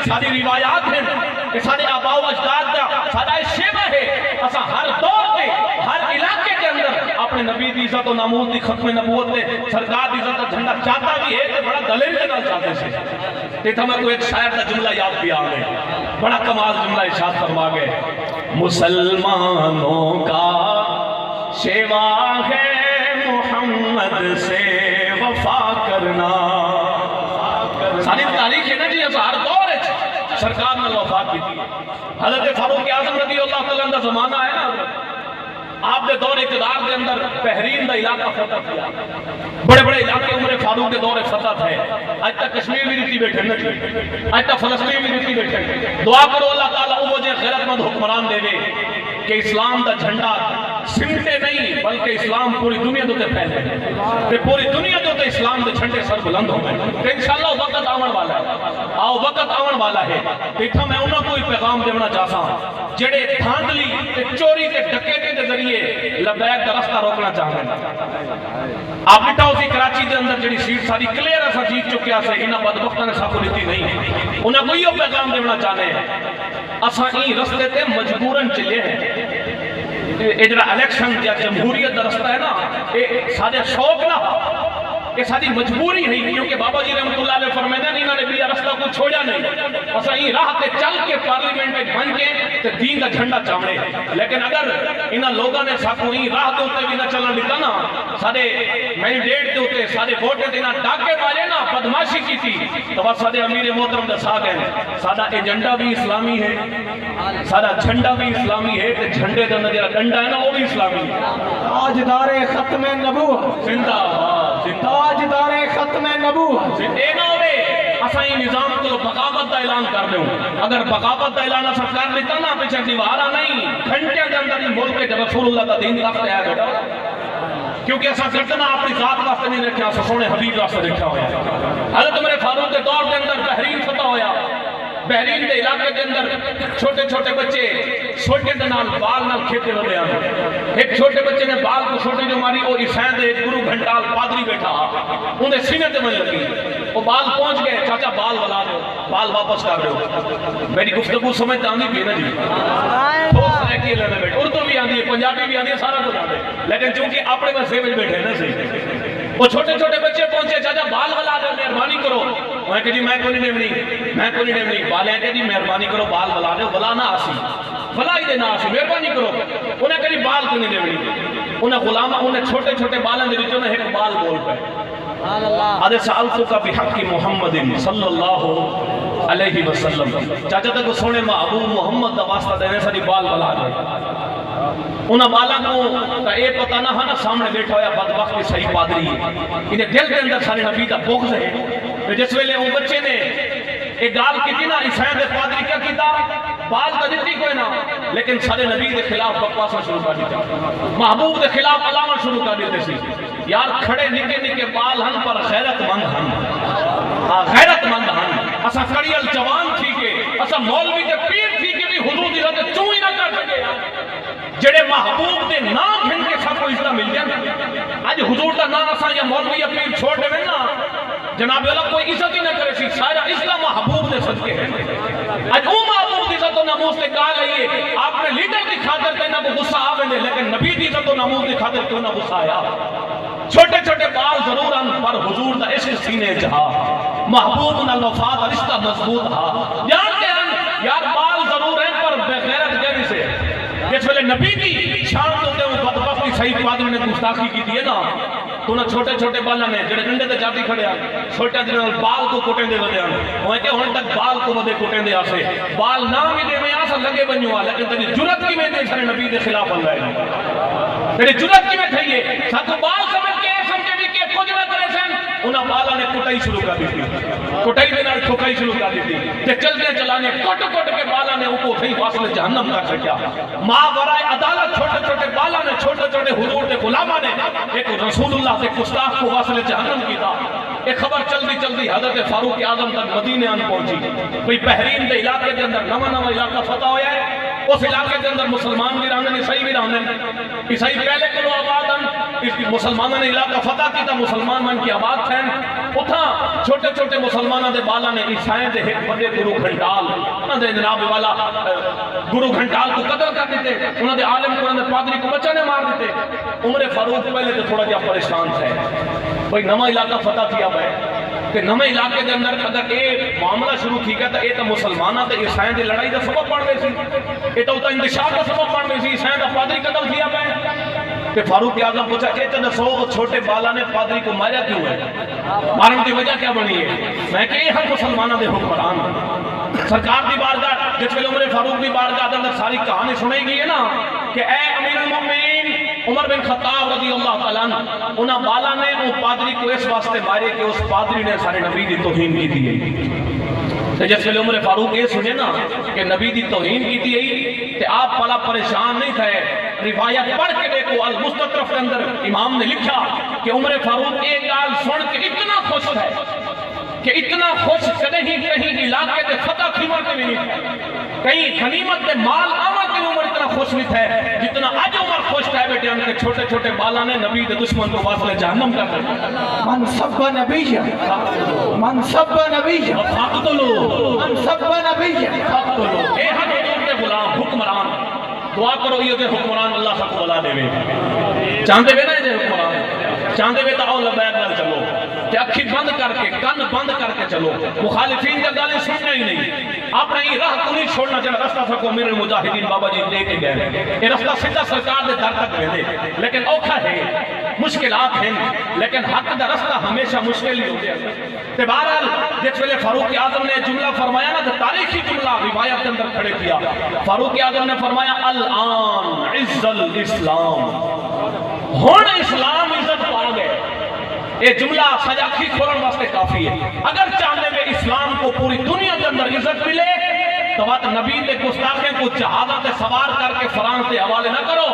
ساری روایات ہیں کہ سارے آباء و اجداد کا سارا شیوہ ہے اسا ہر دور کے ہر علاقے کے اندر اپنے نبی دی عزت و ناموس دی ختم نبوت دے سرکار دی عزت کا جھنڈا چاہتا بھی ہے کہ بڑا دلیل کے نال چاہتے سے تے ہمیں کوئی ایک شاعر کا جملہ یاد بھی آ گئے بڑا کمال جملہ ارشاد فرما گئے مسلمانوں کا شیوا ہے محمد سے وفا کرنا ساری تاریخ ہے نا جی ہر دور ہے سرکار نے وفات کی تھی حضرت فاروق اعظم رضی اللہ تعالیٰ عنہ زمانہ ہے نا آپ نے دور اقتدار کے اندر بحرین دا علاقہ فتح کیا بڑے بڑے علاقے عمر فاروق کے دور فتح ہے آج تک کشمیر بھی رہتی بیٹھے نا آج تک فلسطین بھی رہتی بیٹھے دعا کرو اللہ تعالیٰ وہ جو غیرت مند حکمران دے دے کہ اسلام دا جھنڈا سمٹے نہیں بلکہ اسلام پوری دنیا دوتے پھیلے کہ پوری دنیا دوتے اسلام دے جھنڈے سر بلند ہو گئے کہ انشاءاللہ وقت آون والا ہے آؤ وقت آون والا ہے دیکھا میں انہوں کوئی پیغام دینا چاہتا ہوں جڑے دھاندلی چوری کے ڈکیتے کے ذریعے لبیک دا رستہ روکنا چاہ رہے ہیں آپ لٹا اسی کراچی دے اندر جڑی سیٹ ساری کلیر ایسا جیت چکیا سے انہاں بدبختہ نے ساکو لیتی نہیں انہاں کوئی پیغام دینا چاہنے ہیں اساں این رستے تے مجبوراً چلے ہیں یہ جڑا الیکشن یا جمہوریت دا رستہ ہے نا یہ سارے شوق نہ یہ ساری مجبوری ہے کیونکہ بابا جی رحمت اللہ علیہ فرمائے ہیں انہوں نے بھی رستہ کو چھوڑا نہیں اسا یہ راہ تے چل کے پارلیمنٹ میں بن کے تے دین کا جھنڈا چاہنے لیکن اگر انہاں لوگوں نے ساکو یہ راہ تے ہوتے بھی نہ چلنا لکھا نا سارے مینڈیٹ تے ہوتے سارے ووٹے تے نہ ڈاکے مارے نا بدماشی کی تھی تو بس سارے امیر محترم دے ساتھ ہیں سارا ایجنڈا بھی اسلامی ہے سارا جھنڈا بھی اسلامی ہے تے جھنڈے دے اندر جڑا ڈنڈا ہے نا وہ بھی اسلامی ہے تاجدار ختم نبوت زندہ تاجدار ختم نبوت اے نہ ہوئے اساں یہ نظام کو بغاوت دا اعلان کر دوں اگر بغاوت دا اعلان اساں کر لیتا نا پیچھے دیوارا نہیں گھنٹے کے اندر یہ ملک کے رسول اللہ کا دین رکھتے ہے بیٹا کیونکہ ایسا کرتنا اپنی ذات واسطے نہیں رکھا اساں سونے حبیب واسطے رکھا ہوا حضرت عمر فاروق کے دور کے اندر بحرین فتح ہویا بحرین کے علاقے کے اندر چھوٹے چھوٹے بچے چھوٹے دنال بال نال کھیتے ہوئے ہیں ایک چھوٹے بچے نے بال کو چھوٹے جو ماری وہ عیسائیں دے گرو گھنٹال پادری بیٹھا انہیں سینے تے من لگی وہ بال پہنچ گئے چاچا بال بلا دو بال واپس کر دو میری گفتگو سمجھتا آنی بھی نا جی ٹھوس رہ کے لینے بیٹھے اردو بھی آنی ہے پنجابی بھی آنی ہے سارا کچھ آنے لیکن چونکہ اپنے میں سیوج بیٹھے نا صحیح وہ چھوٹے چھوٹے بچے پہنچے چاچا بال بلا دو مہربانی کرو وہ کہ جی میں کو نہیں دیونی بال ہے کہ جی مہربانی کرو بال بلا دو بلا نہ آسی بلا ہی دینا آسی مہربانی کرو انہیں کہ جی بال کو نہیں دیونی انہیں غلامہ انہیں چھوٹے چھوٹے بالیں دے دیتے انہیں ایک بال بول پہ آدھے سألتو کا بحق محمد صلی اللہ علیہ وسلم چاچا تک سونے محبوب محمد دا واسطہ دینے ساری بال بلا دے انہاں بالا کو اے پتہ نہ ہے نا سامنے بیٹھا ہویا بدبخت کی صحیح پادری ہے انہیں دل کے اندر سارے نبی کا بغض ہے جس ویلے وہ بچے نے ایک گال کی تھی نا عیسائیں دے پادری کیا کیتا بال کا جتنی کوئی نا لیکن سارے نبی دے خلاف بکواسا شروع کر دیتا محبوب دے خلاف علامہ شروع کر دیتے سی یار کھڑے نکے نکے بال ہن پر غیرت مند ہن غیرت مند ہن اسا کڑیل جوان تھی کے اسا مولوی دے پیر تھی کے بھی حضور دی رد چوں ہی نہ کر سکے جڑے محبوب دے نام ہن کے سب کو عزت مل جائے آج حضور دا نام اسا یا مولوی یا پیر چھوڑ دے نا جناب اللہ کوئی عزت ہی نہ کرے سی سارا اسلام محبوب دے صدقے ہے آج وہ محبوب دی عزت و ناموس نے کہا لئیے آپ نے لیڈر دی خاطر تے نہ کو غصہ آوے لیکن نبی دی عزت و ناموس دی خاطر کیوں نہ غصہ آیا چھوٹے چھوٹے بال ضرور ان پر حضور دا عشق سینے جہا محبوب نہ وفات رشتہ مضبوط ہا جانتے ہیں یار بال ضرور ہیں پر بغیرت گیری سے جس ویلے نبی دی شان ہوتے ہیں بدبختی صحیح پادری نے گستاخی کی دیئے نا تو نہ چھوٹے چھوٹے بالا نے جڑے ڈنڈے تے جاتی کھڑے آئے چھوٹے دن بال کو کٹیں دے ودے آنے وہ کہ ہن تک بال کو ودے کٹیں دے آسے بال نام ہی دے میں آسا لگے بنیوا لیکن تیری جرت کی میں دے سارے نبی دے خلاف اللہ ہے تیری جرت کی میں تھئیے ساتھو بال سمجھ کے سمجھے بھی کہ کچھ نہ کرے سن انہاں بالا نے کٹائی شروع کر دی تھی کٹائی دے نال ٹھوکائی شروع کر دی تھی تے چلتے چلانے کٹ کٹ کے بالا نے اوپر کہیں فاصلے جہنم کر سکیا ماں برائے عدالت چھوٹے چھوٹے بالا نے چھوٹے چھوٹے حضور دے غلامہ نے ایک رسول اللہ سے گستاخ کو واصل جہنم کی تھا ایک خبر چلتی چلتی حضرت فاروق اعظم تک مدینے آن پہنچی کوئی بحرین دے علاقے کے اندر نواں علاقہ فتح ہویا ہے اس علاقے کے اندر مسلمان بھی رہنے عیسائی بھی رہنے عیسائی پہلے کلو آباد اس مسلمانوں نے علاقہ فتح کیتا مسلمان من کی آباد تھے اتھا چھوٹے چھوٹے مسلمانوں دے بالا نے عیسائیں دے ایک بڑے گرو گھنٹال انہوں نے جناب والا گرو گھنٹال کو قتل کر دیتے انہوں نے عالم کو انہوں نے پادری کو بچہ نے مار دیتے عمر فاروق پہلے تو تھوڑا جا پریشان تھے بھئی نما علاقہ فتح کیا بھائی کہ نمے علاقے دے اندر اگر اے معاملہ شروع تھی گیا تو اے تو مسلمانہ تے عیسائیں دے لڑائی دا سبب بن گئی سی اے تو انتشار دا سبب بن گئی سی عیسائیں دا پادری قتل کیا پہ کہ فاروق اعظم پوچھا اے تو سو چھوٹے بالا نے پادری کو ماریا کیوں ہے مارن کی وجہ کیا بنی ہے میں کہ ہم مسلمانہ دے حکمران سرکار دی بارگاہ جس ویلے عمر فاروق دی بارگاہ دے اندر ساری کہانی سنائی گئی ہے نا کہ اے امیر المؤمنین عمر بن خطاب رضی اللہ تعالیٰ عنہ انہاں بالا نے وہ پادری کو اس واسطے مارے کہ اس پادری نے سارے نبی دی توہین کی تھی جس ویلے عمر فاروق یہ سنے نا کہ نبی دی توہین کی تھی کہ آپ پلا پریشان نہیں تھے روایت پڑھ کے دیکھو المستطرف کے اندر امام نے لکھا کہ عمر فاروق ایک گال سن کے اتنا خوش ہے کہ اتنا خوش کہیں علاقے دے فتح خیمت میں نہیں تھے کہیں غنیمت دے مال آمد کے عمر اتنا خوش نہیں تھے جتنا آج عمر خوش تھے بیٹے ان کے چھوٹے چھوٹے بالا نے نبی دے دشمن کو واصل جہنم کر دیا من سب نبی من سب نبی فاقتلو من سب نبی فاقتلو اے حضور کے غلام حکمران دعا کرو یہ دے حکمران اللہ سب کو بلا دے وے چاندے وے نا یہ دے حکمران چاندے وے تا اول بیگ نال چلو کہ اکھی بند کر کے کن بند کر کے چلو مخالفین کا گالیں سننا ہی نہیں آپ نے یہ راہ کو نہیں چھوڑنا چاہا رستہ سکو میرے مجاہدین بابا جی دے کے گئے یہ رستہ سیدھا سرکار دے در تک دے لیکن اوکھا ہے مشکلات ہیں لیکن حق دا رستہ ہمیشہ مشکل ہی ہوتے ہیں تے بہرحال جس ویلے فاروق اعظم نے جملہ فرمایا نا تو تاریخی جملہ روایت کے اندر کھڑے کیا فاروق اعظم نے فرمایا الان عز الاسلام ہن اسلام عزت پا گئے یہ جملہ سجاکھی کھولن واسطے کافی ہے اگر چاہنے میں اسلام کو پوری دنیا کے اندر عزت ملے تو بات نبی دے گستاخیں کو جہازہ تے سوار کر کے فرانس دے حوالے نہ کرو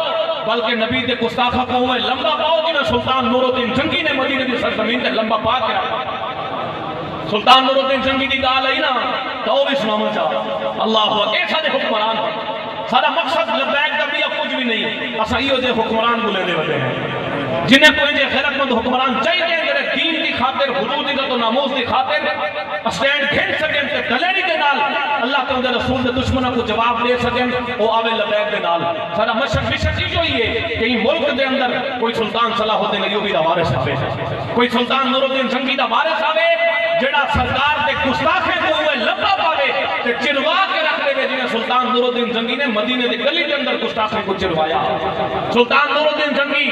بلکہ نبی دے گستاخہ کو ہوئے لمبا پاؤ جنہیں سلطان نور الدین جنگی نے مدینہ دی سرزمین تے لمبا پا کے رکھا سلطان نور الدین جنگی دی گال ہے نا تو وہ اسلام چاہا اللہ ہوا ایسا دے حکمران سارا مقصد لبیک کر دیا کچھ بھی نہیں اسا یہ دے حکمران کو لینے والے ہیں جنہیں کوئی دے غیرت مند حکمران چاہیے میرے دین کی خاطر حدود عزت و ناموس کی خاطر اسٹینڈ کھیل سکیں تے دلیری کے نال اللہ تعالی رسول دے دشمنوں کو جواب دے سکیں وہ آوے لبیک دے نال سارا مشق مشق جو ہی ہے کہ ملک دے اندر کوئی سلطان صلاح الدین ایوبی دا وارث آوے کوئی سلطان نور الدین جنگی دا وارث آوے جڑا سرکار دے گستاخے کو ہوئے لبا پاوے تے چروا کے رکھ دے جنہیں سلطان نور الدین جنگی نے مدینے دے گلی کے اندر گستاخے کو چروایا سلطان نور الدین جنگی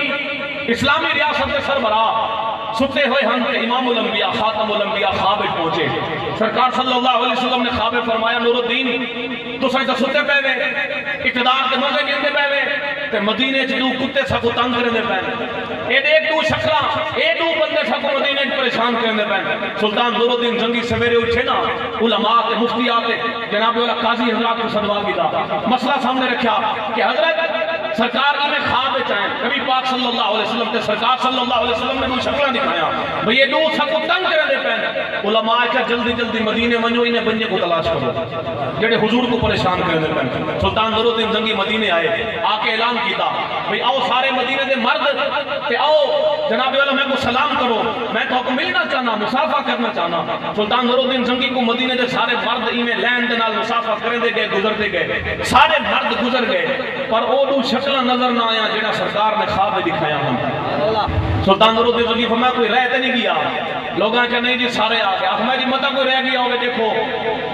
اسلامی ریاست کے سربراہ ستے ہوئے ہم کہ امام الانبیاء خاتم الانبیاء خواب پہنچے سرکار صلی اللہ علیہ وسلم نے خواب فرمایا نور الدین تو سائیں ستے پہ وے اقتدار کے مزے گندے پہ وے کہ مدینے چلو کتے سکو تنگ کرنے پہ اے ایک دو شکرہ اے دو بندے سکو مدینے پریشان کرنے پہ سلطان نور الدین جنگی سویرے اٹھے نا علماء کے مفتیات جناب والا قاضی حضرات کو صدوا کی تھا مسئلہ سامنے رکھا کہ حضرت سرکار کی میں خواب چاہیں نبی پاک صلی اللہ علیہ وسلم تے سرکار صلی اللہ علیہ وسلم نے دو شکلہ دکھایا بھئی یہ دو سکو تنگ کرنے پہنے علماء کیا جلدی جلدی مدینے منجو انہیں بنجے کو تلاش کرو جڑے حضور کو پریشان کرنے پہنے سلطان نور الدین جنگی مدینے آئے آکے اعلان کیتا بھئی آؤ سارے مدینے دے مرد تے آؤ جناب والا میں کو سلام کرو میں تو کو ملنا چاہنا مسافہ کرنا چاہنا سلطان نور الدین جنگی کو مدینے دے سارے مرد ایمیں لین دے نال مسافہ کرنے دے گئے گزر دے گئے سارے مرد گزر گئے پر او دو شکلہ نظر نہ آیا جنہا سرکار نے خواب میں دکھایا ہم سلطان نور الدین جنگی فرمایا کوئی رہتے نہیں گیا لوگاں کہا نہیں جی سارے آگئے آپ میں جی مطلب کوئی رہ گیا ہوگے دیکھو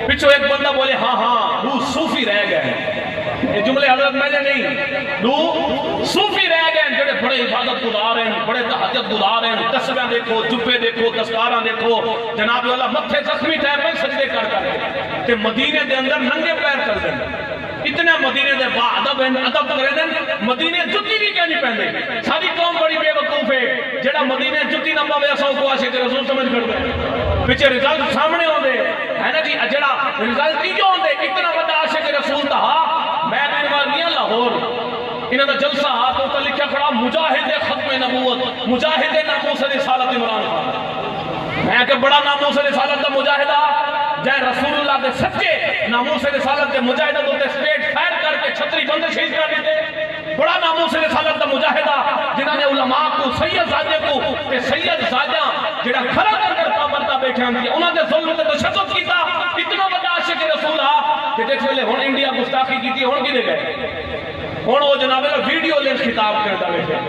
پچھو ایک بندہ بولے ہاں ہاں دو صوفی رہ گئے یہ جملے حضرت میں نے نہیں دو صوفی رہ گئے جڑے بڑے عبادت گزار ہیں بڑے تہجد گزار ہیں تسبیح دیکھو جبے دیکھو دستاراں دیکھو جناب والا متھے زخمی ٹھہر میں سجدے کر کر کہ مدینے دے اندر ننگے پیر کر دیں اتنے مدینے دے باعدب ہیں ادب کرے دیں مدینے جتی بھی کہنی پہنے ساری قوم بڑی بے وقوف ہے جڑا مدینے جتی نہ پاوے ایسا کو عاشق رسول سمجھ کر دے پیچھے رزلٹ سامنے ہوں دے ہے نا جی جڑا رزلٹ ہی جو ہوں دے اتنا بڑا عاشق رسول تھا میں دن بار نہیں لاہور انہوں نے جلسہ ہاتھوں کا لکھا کھڑا مجاہد ختم نبوت مجاہد ناموس رسالت عمران خان میں کہ بڑا ناموس رسالت کا مجاہدہ جائے رسول اللہ دے سچے ناموس رسالت کے مجاہدہ تو اسٹیٹ فائر کر کے چھتری بند شہید کر دیتے بڑا ناموس رسالت کا مجاہدہ جنہوں نے علماء کو سید زادے کو تے سید زادیاں جڑا کھڑا کر کر پابرتا بیٹھے ہیں انہوں نے ظلم تے تشدد کیتا اتنا بڑا عاشق رسول کہ جس ویلے ہن انڈیا گستاخی کیتی ہن کدے گئے ہن وہ جناب ویڈیو لے خطاب کردا بیٹھے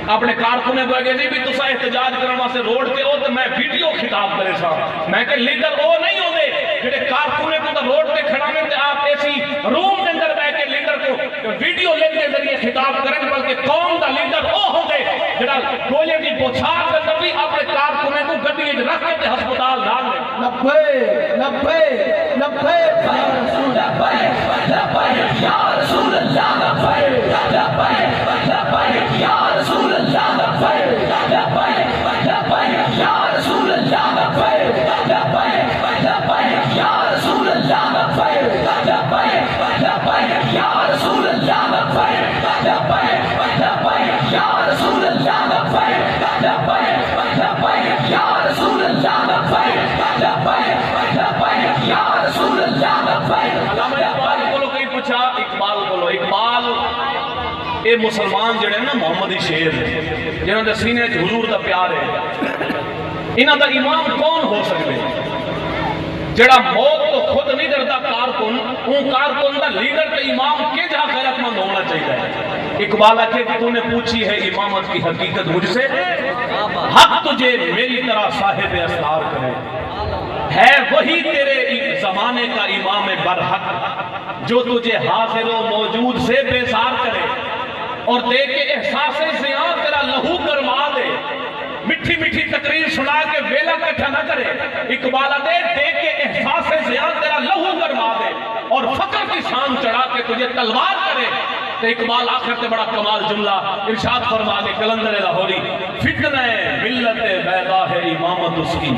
اپنے کارکنے کو گئے جی بھی تسا احتجاج کرنے واسطے روڈ تے ہو تو میں ویڈیو خطاب کرے سا میں کہ لیڈر وہ نہیں ہوندے جڑے کارکنے کو تو روڈ تے کھڑا میں تے آپ ایسی روم دے اندر بیٹھ کے لیڈر کو ویڈیو لے کے ذریعے خطاب کریں بلکہ قوم دا لیڈر وہ ہوندے جڑا گولے دی بوچھار تے تبھی اپنے کارکنے کو گڈی وچ رکھ کے ہسپتال ڈال دے لبے لبے لبے یا رسول لبے یا رسول اللہ لبے لبے لبے یا رسول اللہ لبے لبے لبے یا رسول اللہ لبے لبے لبے یا رسول اللہ لبے لبے لبے یا رسول اللہ لبے لبے لبے یا رسول اللہ لبے لبے لبے یا رسول اللہ لبے لبے لبے یا رسول اللہ لبے علامہ اقبال کو کہیں پوچھا اقبال کو اقبال اے مسلمان جڑے نا محمدی شیر جنہوں نے سینے حضور دا پیار ہے انہاں دا امام کون ہو سکتے جڑا موت تو خود نہیں ڈرتا کارکن اون کارکن دا لیڈر تے امام کے جہاں غیرت مند ہونا چاہیے اقبال آکھے کہ تو نے پوچھی ہے امامت کی حقیقت مجھ سے حق تجھے میری طرح صاحب اسرار کرے ہے وہی تیرے زمانے کا امام برحق جو تجھے حاضر و موجود سے بیزار کرے اور دے کے احساس زیاں تیرا لہو گرما دے مٹھی مٹھی تقریر سنا کے ویلا کٹھا نہ کرے اقبال دے کے احساس زیاں تیرا لہو گرما دے اور فقر کی شان چڑھا کے تجھے تلوار کرے تو اقبال آخر تے بڑا کمال جملہ ارشاد فرما دے کلندر لاہوری فتنہ ملت بیضا ہے امامت اس کی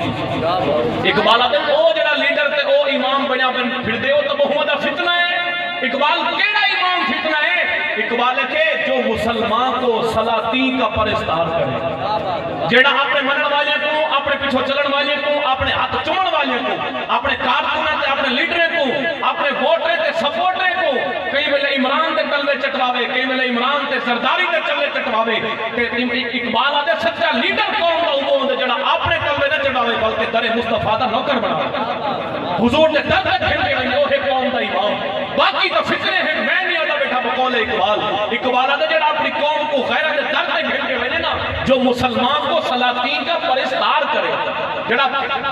اقبال دے او جڑا لیڈر تے او امام بنیا بن پھر دے او تو محمد فتنہ ہے اقبال کیڑا امام فتنہ ہے اقبال کے جو مسلمان کو سلاطین کا پرستار کرے جیڑا اپنے منن والے کو اپنے پیچھو چلن والے کو اپنے ہاتھ چمن والے کو اپنے کارکنوں تے اپنے لیڈریں کو اپنے ووٹریں تے سپورٹریں کو کئی ویلے عمران تے کلوے چٹواوے کئی ویلے عمران تے زرداری تے چلے چٹواوے اقبال آدھے سچا لیڈر قوم دا وہ ہوندے جڑا اپنے کلوے نہ چٹواوے بلکہ در مصطفیٰ دا نوکر بنا حضور نے در تک گھنٹے گئے وہ ہے قوم دا امام باقی تو فتنے ہیں میں نہیں آتا بیٹھا بقول اقبال آدھے جڑا اپنی قوم کو غیرت در تک گھنٹے ہوئے نا جو مسلمان کو سلاطین کا پرستار کرے جڑا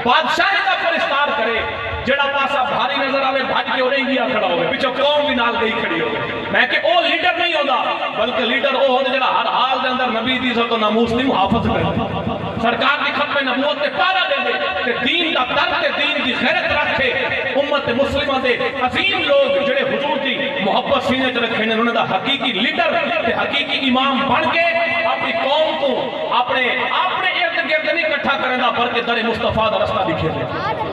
بادشاہ کا پرستار کرے جڑا پاسا بھاری نظر آوے بھاج کے اور انڈیا کھڑا ہوئے پیچھو قوم بھی نال گئی کھڑی ہوئے میں کہ او لیڈر نہیں ہوتا بلکہ لیڈر او ہوتا جڑا ہر حال دے اندر نبی دی عزت و ناموس دی محافظ کرے سرکار کی ختم نبوت تے پارا دے دے کہ دین دا در تے دین دی غیرت رکھے امت مسلمہ دے عظیم لوگ جڑے حضور دی محبت سینے تے رکھے انہوں نے دا حقیقی لیڈر تے حقیقی امام بن کے اپنی قوم کو اپنے ارد گرد نہیں اکٹھا کریں گا بلکہ در مصطفیٰ دا رستہ دکھے دے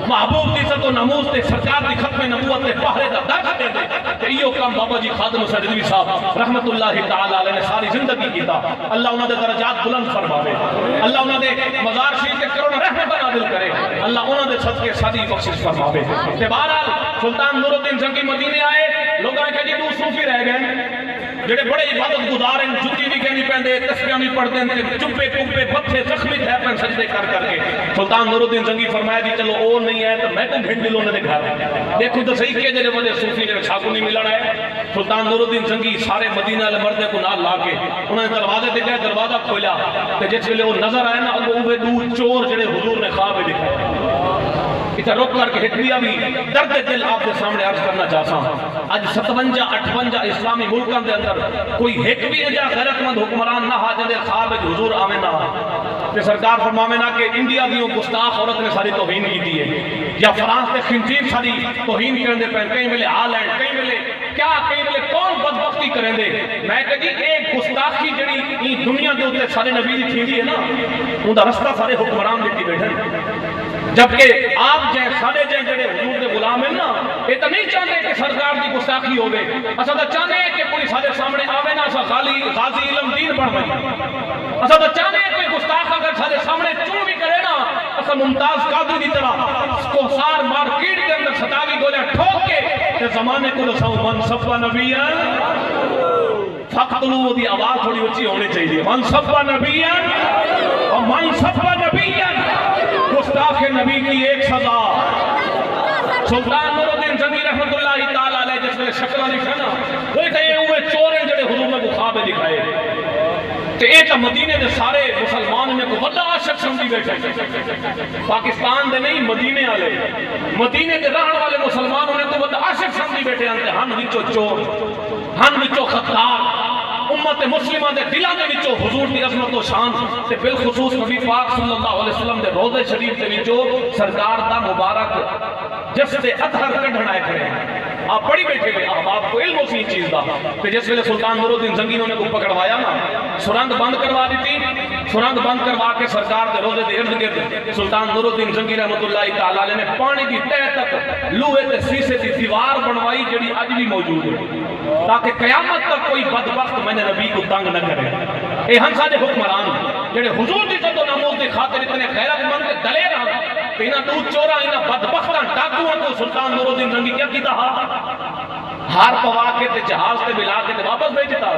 محبوب دی عزت و ناموس تے سرکار دی ختم نبوت تے پہرے دا در دے دے تے ایو کام بابا جی خادم سجدوی صاحب رحمت اللہ تعالی علیہ نے ساری زندگی کیتا اللہ انہوں نے درجات بلند فرماوے اللہ انہوں نے مزار شریف کے کروڑ رحمت نازل کرے اللہ انہوں نے صدقے صدی بخشش فرماوے تے بہرحال سلطان نور الدین زنگی مدینے آئے لوگوں نے کہا جی تو صوفی رہ گئے جڑے بڑے عبادت گزار ہیں جتی بھی کہنی پہندے تسبیحاں بھی پڑھتے ہیں چپے کپے پتھے زخمی تھے پہن سجدے کر کر کے سلطان نور الدین زنگی فرمایا جی چلو او نہیں ہے تو میں تو گھنٹ دلوں نے دکھا دیکھو تو صحیح کہ جڑے وجہ صوفی نے چھاکو نہیں ملنا ہے سلطان نور الدین زنگی سارے مدینہ والے مردے کو نال لا کے انہوں نے دروازے دکھایا دروازہ کھولا تے جس ویلے وہ نظر آئے نا اگوں وہ دو چور جڑے حضور نے خواب میں دکھائے اتنا روک کر کے ہتویا بھی درد دل آپ کے سامنے عرض کرنا چاہتا ہوں آج 57-58 اسلامی ملکان دے اندر کوئی ایک بھی اجا غیرت مند حکمران نہ ہا جدے خواب حضور آمیں نہ کہ سرکار فرماوے نہ کہ انڈیا دیوں گستاخ عورت نے ساری توہین کی دی ہے یا فرانس نے خنزیر ساری توہین کرنے پہ کہیں ملے ہالینڈ کہیں ملے کیا کہیں ملے کون بدبختی کریں دے میں کہ جی ایک گستاخی جڑی دنیا دے ہوتے سارے نبی دی تھی ہے نا ان دا رستہ سارے حکمران دیتی بیٹھے جبکہ آپ جائیں سارے جائیں جڑے حضور دے غلام ہیں نا یہ تو نہیں چاہتے کہ سرکار کی گستاخی ہوگے اسا تو چاہتے ہیں کہ کوئی سارے سامنے آوے نا اسا غازی علم دین پڑھ بھائی اسا تو چاہتے ہیں کوئی گستاخ اگر سارے سامنے چون بھی کرے نا اسا ممتاز قادری دی طرح کوسار مارکیٹ کے اندر ستاوی گولے ٹھوک کے زمانے کو دساؤں من سب نبیاں فقتلو دی آواز تھوڑی اچھی ہونی چاہیے من سب نبیاں اور من سب نبیاں گستاخ نبی کی ایک سزا سلطان نور الدین زنگی رحمت اللہ تعالیٰ علیہ جس میں شکلہ لکھا نا وہ کہے ہوئے چوریں جڑے حضور میں خوابے دکھائے تو ایک مدینے دے سارے مسلمان نے کو بڑا عاشق سمجھی بیٹھے پاکستان دے نہیں مدینے والے مدینے دے رہن والے مسلمانوں نے کو بڑا عاشق سمجھی بیٹھے انتے ہن وچوں چور ہن وچوں خطار امت مسلمہ دے دلاں دے وچوں حضور دی عظمت و شان تے بالخصوص نبی پاک صلی اللہ علیہ وسلم دے روضے شریف دے وچوں سرکار دا مبارک جس سے اطہر کڈھنا ہے کھڑے آپ پڑھی بیٹھے ہوئے آپ کو علم اسی چیز دا کہ جس ویلے سلطان نور الدین زنگی نے کو پکڑوایا نا سرنگ بند کروا دیتی سرنگ بند کروا کے سرکار دے روضے دے ارد گرد سلطان نور الدین زنگی رحمت اللہ تعالیٰ نے پانی دی تہ تک لوہے تے سیسے دی دیوار بنوائی جڑی اج بھی موجود ہے تاکہ قیامت تک کوئی بدبخت میں نے نبی کو تنگ نہ کرے اے ہم سارے حکمران جڑے حضور دی عزت و ناموس دی خاطر اتنے غیرت مند تے دلیر ہیں کہ انہاں دو چورا انہاں بدبختاں ڈاکواں کو سلطان نور الدین زنگی کیا کیتا ہار پوا کے تے جہاز تے ملا کے تے واپس بھیجتا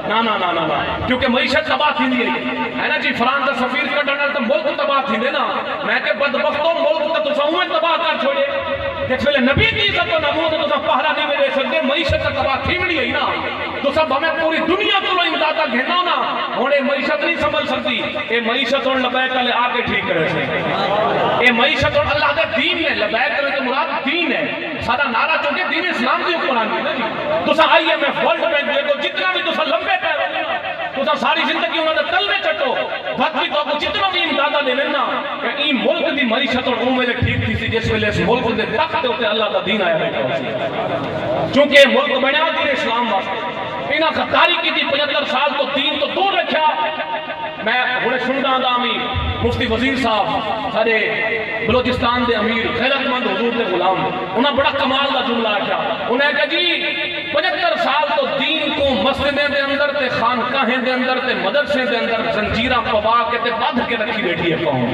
نا نا نا نا کیونکہ معیشت تباہ تھیندی ہے نا جی فرانس دا سفیر کڈن تے ملک تباہ تھیندے نا میں کہ بدبختوں ملک تے تساں اوویں تباہ کر چھوڑے جس ویلے نبی دی عزت و ناموس تساں پہرا نہیں دے سکدے معیشت تباہ تھیندی ہے نا تساں ہمیں پوری دنیا تو امداداں گھنو نا ہن اے معیشت نہیں سنبھل سکتی اے معیشت ہن لبیک والے آ کے ٹھیک کرے سے اے معیشت ہن اللہ دے دین نے لبیک کرے تے مراد دین ہے سارا نعرہ چونکہ دین اسلام دی حکمران ہے تساں I M F world bank دیکھو جتنا بھی تساں لمبے پے تساں ساری زندگی انہاں دے تلوے چٹو وقت بھی تو جتنا بھی امداداں دے لینا کہ ای ملک دی معیشت اور اوویں دے ٹھیک تھی سی جس ویلے اس ملک دے تخت تے اللہ دا دین آیا ہے چونکہ ملک بنیا دین اسلام واسطے انہاں غداری کی تھی 75 سال تو دین تو دور رکھیا میں ہن سندا دامی مفتی وزیر صاحب سارے بلوچستان دے امیر غیرت مند حضور دے غلام انہاں بڑا کمال دا جملہ کیا انہیں کہا جی 75 سال تو دین کو مسجدیں دے اندر تے خانقاہیں دے اندر تے مدرسے دے اندر زنجیراں پوا کے تے بدھ کے رکھی بیٹھی ہے قوم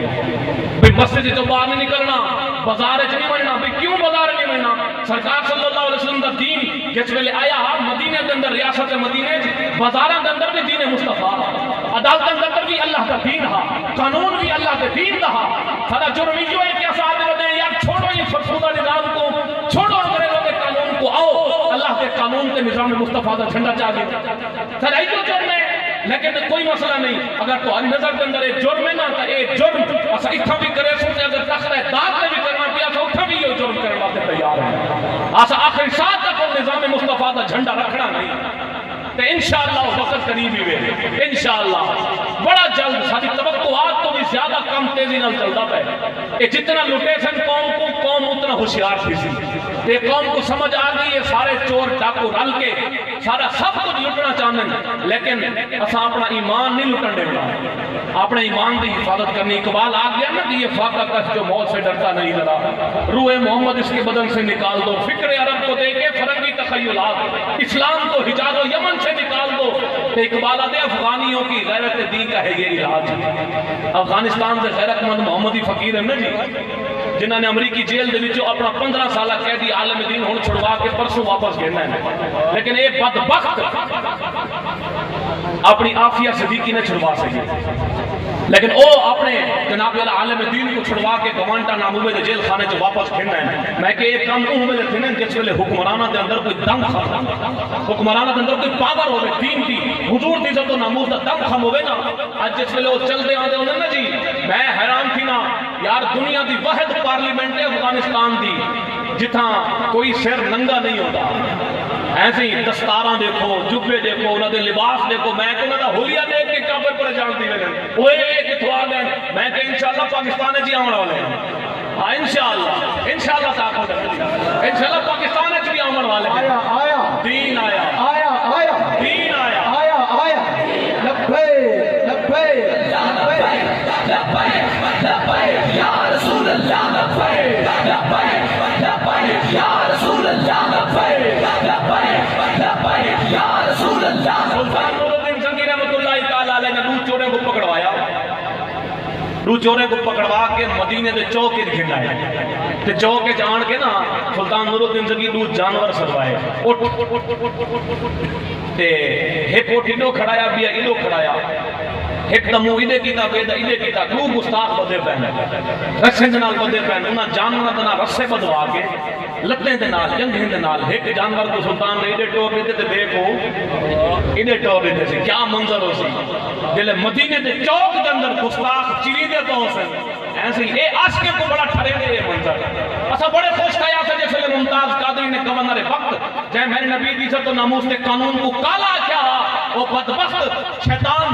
بھی مسجد تو باہر نہیں نکلنا بازار وچ نہیں بننا بھی کیوں بازار نہیں بننا سرکار صلی اللہ علیہ وسلم دا دین جس ویلے آیا مدینے دے اندر ریاست مدینے بازاراں دے اندر بھی دین مصطفیٰ عدالتاں دے اندر بھی اللہ کا دین ہا قانون بھی اللہ کے دین دا سارا جرم جو ہے کہ اساتذہ ہوتے ہیں یار چھوڑو یہ فرسودہ نظام کو چھوڑو انگریزوں کے قانون کو آؤ اللہ کے قانون کے نظام مصطفیٰ دا جھنڈا چاہیے سر ایسا جرم ہے لیکن کوئی مسئلہ نہیں اگر تو نظر کے اندر ایک جرم ہے نا تو ایک جرم اسا اتھا بھی کرے سوچے اگر تخت ہے داد نے بھی کرنا پیا تو اتھا بھی یہ جرم کرنے واتے تیار ہے اسا آخری ساتھ تک نظام مصطفیٰ دا جھنڈا رکھنا نہیں تو انشاءاللہ وقت قریب ہی ہوئے انشاءاللہ بڑا جلد ساری توقعات تو بھی زیادہ کم تیزی نہ چلتا پہ یہ جتنا لٹے سن قوم کو قوم اتنا ہوشیار تھی سی یہ قوم کو سمجھ آ گئی یہ سارے چور ڈاکو رل کے سارا سب کچھ لٹنا چاہتے لیکن اسا اپنا ایمان نہیں لٹن دے بنا اپنے ایمان کی حفاظت کرنی اقبال آ گیا نا کہ یہ فاقہ کس جو موت سے ڈرتا نہیں ڈرا روح محمد اس کے بدن سے نکال دو فکر عرب کو دے کے فرنگی تخیلات اسلام کو حجاز و یمن سے نکال دو تو اقبال آتے افغانیوں کی غیرت دین کا ہے یہ علاج افغانستان سے غیرت مند محمدی فقیر ہے نا جی جنہوں نے امریکی جیل دے وچوں اپنا 15 سالہ قیدی عالم دین ہن چھڑوا کے پرسوں واپس گھنا ہے لیکن اے بدبخت اپنی عافیہ صدیقی نے چھڑوا سکے لیکن او اپنے جناب والا عالم دین کو چھڑوا کے گوانٹا نامو میں جیل خانے چ واپس گھنا ہے میں کہ ایک کام او میں تھنے جس ویلے حکمراناں دے اندر کوئی دم خم حکمراناں دے اندر کوئی پاور ہوے دین دی حضور دی عزت و ناموس دا دم خم ہوے نا اج جس ویلے او چل دے آندے ہوندے نا جی میں حیران تھی نا یار دنیا دی واحد پارلیمنٹ ہے افغانستان دی جتھاں کوئی سر ننگا نہیں ہوتا ایسے ہی دستاراں دیکھو جبے دیکھو انہاں دے لباس دیکھو میں کہ انہاں دا حلیہ دیکھ کے کعبے پر جانتی لگے اوئے کتھوں آ گئے میں کہ انشاءاللہ پاکستان وچ آون والے ہیں ہاں انشاءاللہ طاقت ہے انشاءاللہ پاکستان وچ بھی آون والے ہیں آیا دین آیا دین آیا لبیک لبیک لبیک لبیک یا رسول اللہ لبیک لبیک لبیک یا رسول اللہ لبیک لبیک لبیک یا رسول اللہ سلطان نور الدین زنگی رحمت اللہ تعالیٰ علیہ نے دو چورے کو پکڑوایا دو چورے کو پکڑوا کے مدینے دے چوک کے گھنائے تے چوک کے جان کے نا سلطان نور الدین زنگی دو جانور سروائے تے ایک وہ ٹھنڈو کھڑایا بیا ایڈو کھڑایا ایک دمو ایڈے کیتا بیدہ ایڈے کیتا دو گستاخ بدے پہنے رسے دنال بدے پہنے انہاں جانورہ دنا رسے بدوا کے لتیں دنال جنگیں دنال ایک جانور کو سلطان نے ایڈے ٹور دیتے تے دیکھو ایڈے ٹور دیتے سے کیا منظر ہو سی دل مدینے دے چوک دے اندر گستاخ چیری دے پہنچے ایسے اے عاشقے کو بڑا ٹھرے دے یہ منظر اسا بڑے خوش کھایا سے جیسے لے ممتاز قادری نے گورنر وقت جائے میرے نبی دی سے تو ناموس نے قانون کو کالا کیا وہ بدبخت شیطان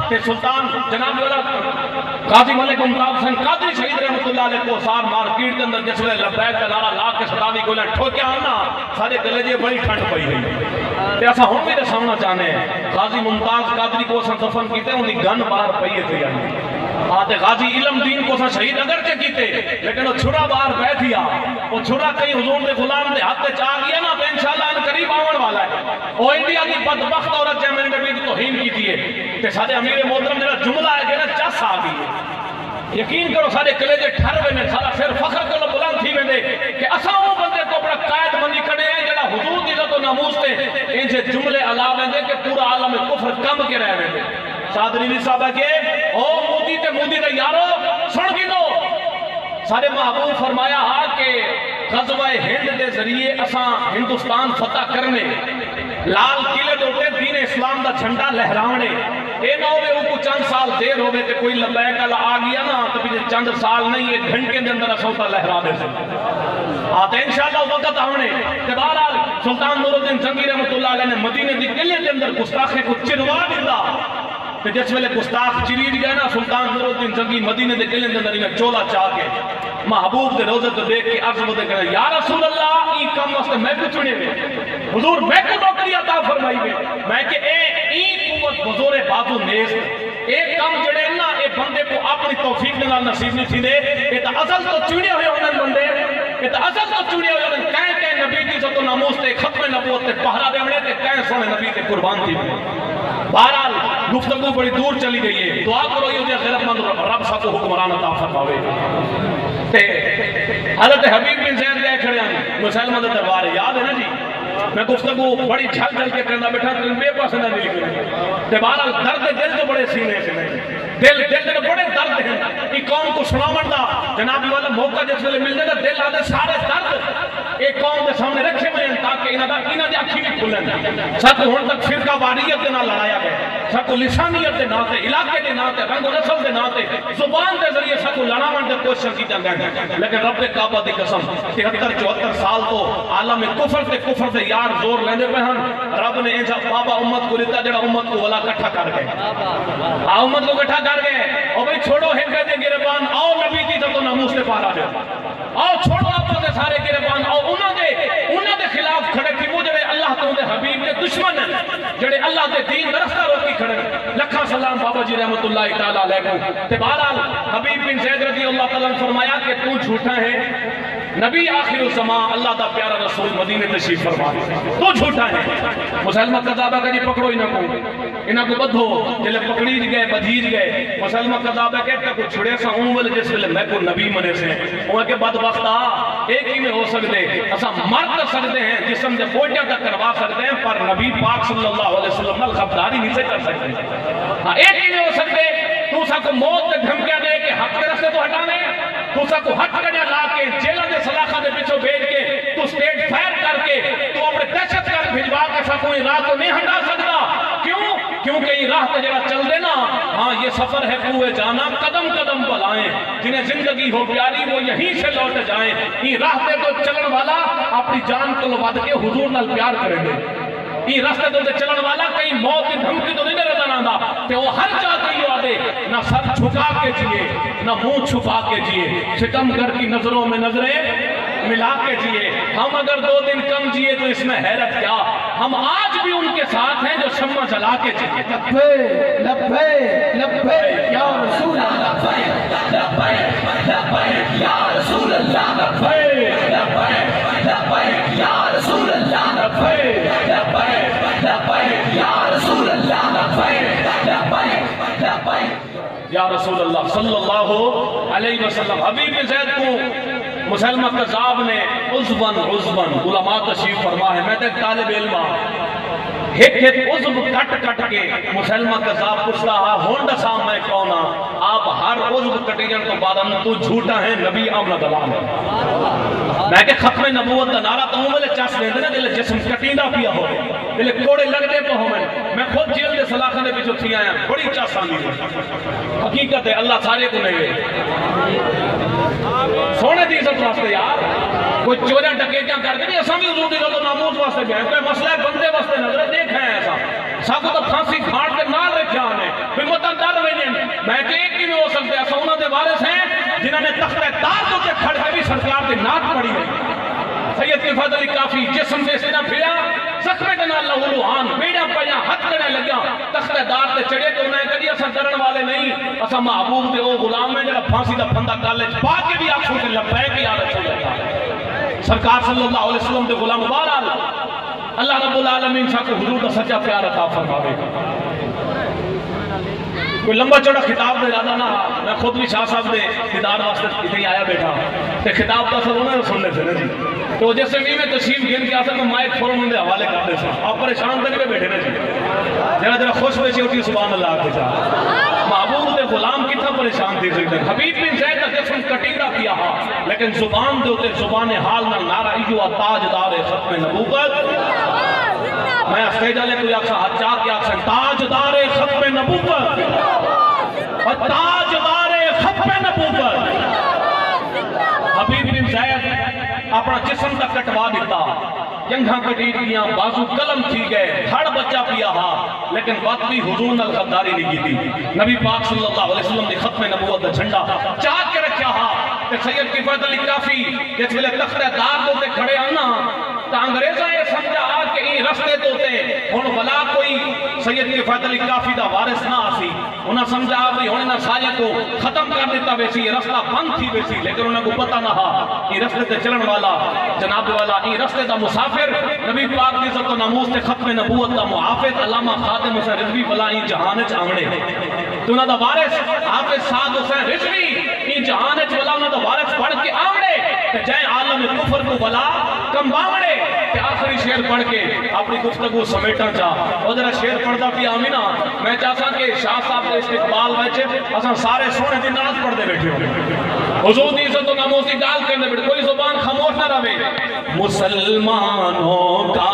تے سلطان جناب والا قاضی ملک ممتاز حسین قادری شہید رحمت اللہ علیہ کو سار مارکیٹ کے اندر جس ویلے لبیک کا نعرہ لا کے صداوی کو لیں ٹھوکیا آنا سارے کلیجے بڑی ٹھنڈ پئی گئی تے ایسا ہم بھی سامنا چاہنے ہیں قاضی ممتاز قادری کو سن دفن کیتے انہی گن باہر پئیے تھے آتے غازی علم دین کو سن شہید اگر کے کیتے لیکن وہ چھڑا باہر بیٹھیا وہ چھڑا کئی حضور دے غلام دے ہاتھ چاہ گیا نا تو انشاءاللہ ان قریب آون والا ہے وہ انڈیا کی بدبخت عورت جائے میں نے نبی کی توہین کی تھی کہ سارے امیر محترم جنہا جملہ ہے کہ نا چس آ گئی یقین کرو سارے کلیجے ٹھر میں سارا پھر فخر کو بلند تھی میں کہ اساں وہ بندے کو بڑا قائد بندی کھڑے ہیں جڑا حضور دی عزت و ناموس تے ان سے جملے علاوہ دے کہ پورا عالم کفر کم کے رہ میں سادری بھی صاحبہ کے او مودی تے یارو سن کی دو سارے محبوب فرمایا ہاں کہ غزوہ ہند دے ذریعے اساں ہندوستان فتح کرنے لال قلعے دوتے دین اسلام دا جھنڈا لہرانے اے نہ ہوئے وہ کو چند سال دیر ہوئے تے کوئی لبیک اللہ آ گیا نا تو بھی چند سال نہیں ایک گھنٹے دے اندر اساں تا لہرا دے سے آتے انشاءاللہ وقت آنے تے بہرحال سلطان نور الدین زنگی رحمت اللہ علیہ نے مدینے دی قلعے دے اندر گستاخے کو چروا دیتا کہ جس ویلے گستاخ چرید گئے نا سلطان نور الدین زنگی مدینے دے قلعے دے اندر انہیں چولا چاہ کے محبوب دے روزے تو دیکھ کے عرض بدے کہا یا رسول اللہ ای کم واسطے میں کو چنے میں حضور میں کو نوکری عطا فرمائی میں کہ اے قوت بزور بازو نیز ایک کم جڑے نا اے بندے کو اپنی توفیق نال نصیب نہیں تھی دے اے تا ازل تو چنے ہوئے انہاں بندے اے تا ازل تو چنے ہوئے انہاں کہیں نبی دی عزت و ناموس تے ختم نبوت تے پہرا دیونے تے کہیں سونے نبی تے قربان تھی بہرحال گفتگو بڑی دور چلی گئی ہے دعا کرو یہ غیرت مند رب سا کو حکمران عطا فرماوے تے حضرت حبیب بن زید گئے کھڑے ہیں مسلمان دے دربار یاد ہے نا جی میں گفتگو بڑی جھل جھل کے کرنا بیٹھا تو بے پاس نہ مل گئی تے بہرحال درد دل تو بڑے سینے سے دل بڑے درد ہیں یہ قوم کو سناون دا جناب والا موقع جس ویلے مل جائے دل آدھے سارے درد ایک قوم کے سامنے رکھے ہوئے ہیں تاکہ انہاں دی اکھی بھی کھلن سب ہن تک فرقہ واریت دے نال لڑایا گیا سب لسانیت دے نام تے علاقے دے نام تے رنگ و نسل دے نام تے زبان دے ذریعے سب کو لڑاون دے کوشش کی جاندی ہے لیکن رب کعبہ دی قسم 73 74 سال تو عالم کفر تے یار زور لیندے پے ہن رب نے ایسا بابا امت کو دیتا جڑا امت کو ولا اکٹھا کر گئے امت کو اکٹھا کر گئے او بھئی چھوڑو ہن دے گربان آؤ نبی دی تو ناموس تے پارا دے آؤ چھوڑو آپ دے سارے گربان آؤ انہاں دے خلاف کھڑے تھی وہ جڑے اللہ تو دے حبیب دے دشمن ہیں جڑے اللہ دے دین دا رستہ روکی کھڑے لکھاں سلام بابا جی رحمت اللہ تعالی علیہ تے بہرحال حبیب بن زید رضی اللہ تعالی عنہ فرمایا کہ تو جھوٹا ہے نبی آخر الزمان اللہ دا پیارا رسول مدینے تشریف فرما تو جھوٹا ہے مسلمہ قذابہ کا جی پکڑو انہاں کو بدھو جلے پکڑیج گئے بدھیج گئے مسلمہ قذابہ کہتا کو چھڑے سا ہوں والے جس ویلے میں کو نبی منے سے وہاں کے بدبخت ایک ہی میں ہو سکتے اسا مر کر سکتے ہیں جسم دے بوٹیاں کا کروا سکتے ہیں پر نبی پاک صلی اللہ علیہ وسلم نال خبرداری نہیں سے کر سکتے ہاں ایک ہی میں ہو سکتے تو سا کو موت دے دھمکیاں دے کے حق کے رستے تو ہٹانے تو سا کو حق کرنے لا کے جیلہ دے سلاخہ دے پیچھو بھیج کے تو سٹیٹ فائر کر کے تو اپنے دہشت گرد بھجوا کے سا کوئی راہ کو نہیں ہٹا سکتا کیوں کیونکہ یہ راہ تے جڑا چل دے نا ہاں یہ سفر ہے کوئے جانا قدم قدم بلائیں جنہیں زندگی ہو پیاری وہ یہیں سے لوٹ جائیں یہ راہ تے تو چلن والا اپنی جان کو لواد کے حضور نال پیار کریں گے یہ راستے تو چلن والا کہیں موت کی دھمکی تو نہیں رضا نہ کہ وہ ہر چاہتے ہی آدھے نہ سر چھکا کے جیے نہ منہ چھپا کے جیے ستم گر کی نظروں میں نظریں ملا کے جیے ہم اگر 2 دن کم جیے تو اس میں حیرت کیا ہم آج بھی ان کے ساتھ ہیں جو شمع جلا کے جیے لبیک لبیک لبیک یا رسول اللہ لبیک لبیک یا رسول اللہ لبیک لبیک لبیک یا رسول اللہ لبیک لبیک لبیک یا رسول اللہ لبیک لبیک لبیک یا رسول اللہ صلی اللہ علیہ وسلم حبیب زید کو مسلمہ قذاب نے عزبن علماء تشریف فرما ہے، میں تے طالب علم ایک عزب کٹ کے مسلمہ قذاب پوچھتا ہا ہونڈا صاحب میں کون ہاں؟ آپ ہر عزب کٹی جان تو بعد تو جھوٹا ہے نبی آمنہ دلال ہے۔ میں کہ ختم نبوت دا نعرہ تو ہوں ملے چاس دے دینا دلے جسم کٹیندہ پیا ہو دلے کوڑے لگ دے پہ ہوں میں خود جیل دے سلاخہ دے پیچھو تھی آیا بڑی چاس آنی ہے، حقیقت ہے اللہ سارے کو نہیں ہے سونے دی عزت واسطے یار کوئی چوریا ڈکیتیاں کر کے نہیں، اساں بھی حضور دی عزت و ناموس واسطے گئے کوئی مسئلہ بندے واسطے نظر دیکھا ہے ایسا ساکو تو پھانسی کھاڑ کے نال رکھا آنے پھر مطلب ڈر ویلین میں کہ ایک ہی میں ہو سکتے ہیں سونا دے وارث ہیں جنہوں نے تخت دار تو تے کھڑ کے بھی سرکار دے ناک پڑی گئی۔ سید کفایت علی کافی جسم سے سیدھا پھریا زخمے کے نال لہو آن بیڑا پیا ہاتھ کرنے لگا تخت دار تے چڑھے تو انہیں کہا جی اسا ڈرن والے نہیں، اسا محبوب دے او غلام میں جڑا پھانسی دا پھندا کالے پا کے بھی آنکھوں سے لبیک یا رسول اللہ سرکار صلی اللہ علیہ وسلم دے غلام بہرحال اللہ رب العالمین سا کو حضور دا سچا پیار عطا فرماوے۔ کوئی لمبا چوڑا خطاب دے رہا نہ میں خود بھی شاہ صاحب دے دیدار واسطے اتنی آیا بیٹھا تے خطاب دا سب انہوں نے سن لے تھے نا جی تو جیسے میں تشریف گھن کے آسا تو مائک فورم اندے حوالے کرتے سا آپ پریشان دے بیٹھے نا جی جرا خوش بیچے ہوتی سبحان اللہ کے ساتھ محبوب دے غلام کتنا پریشان تھی سکتے حبیب بن زید کا جسم کٹیدہ کیا ہا لیکن زبان دے ہوتے زبان حال نہ نعرہ ایجو تاجدار ختم نبوت میں اسٹیج آلے کوئی آکسا حجات کے آکسا تاجدار ختم نبوت اور تاجدار ختم نبوت حبیب بن زید اپنا جسم کا کٹوا دیتا جنگاں کٹی دیاں بازو قلم تھی گئے دھڑ بچہ پیا ہا لیکن بات بھی حضور نال غداری نہیں کی تھی نبی پاک صلی اللہ علیہ وسلم نے ختم نبوت دا جھنڈا چاک کے رکھیا ہا کہ سید کفایت علی کافی جس ویلے تخت دار دوتے کھڑے آنا تو انگریزہ یہ سمجھا کہ یہ رستے دوتے ہن بلا کوئی سید کفایت علی کافی دا وارث نہ آسی انہاں سمجھا بھی ہن نہ ساجے کو ختم کر دیتا ویسی یہ رستہ بند تھی ویسی لیکن انہاں کو پتہ نہ ہا یہ رستے تے چلن والا جناب والا یہ رستے دا مسافر نبی پاک دی عزت و ناموس تے ختم نبوت دا محافظ علامہ خادم حسین رضوی بلا ہی جہان وچ آونے تو انہاں دا وارث حافظ سعد حسین رضوی ہی جہان وچ بلا انہاں دا وارث پڑھ کے آونے تے جائے عالم کفر کو بلا کمباونے تے آخری شعر پڑھ کے اپنی گفتگو سمیٹا چاہ اور ذرا شعر پڑھدا پیا آمینہ میں چاہتا کہ شاہ صاحب دے استقبال وچ اساں سارے سونے دی نعت پڑھ دے بیٹھے ہو حضور دی عزت و ناموس دی گال کرنے بیٹھے کوئی زبان خاموش نہ رہے مسلمانوں کا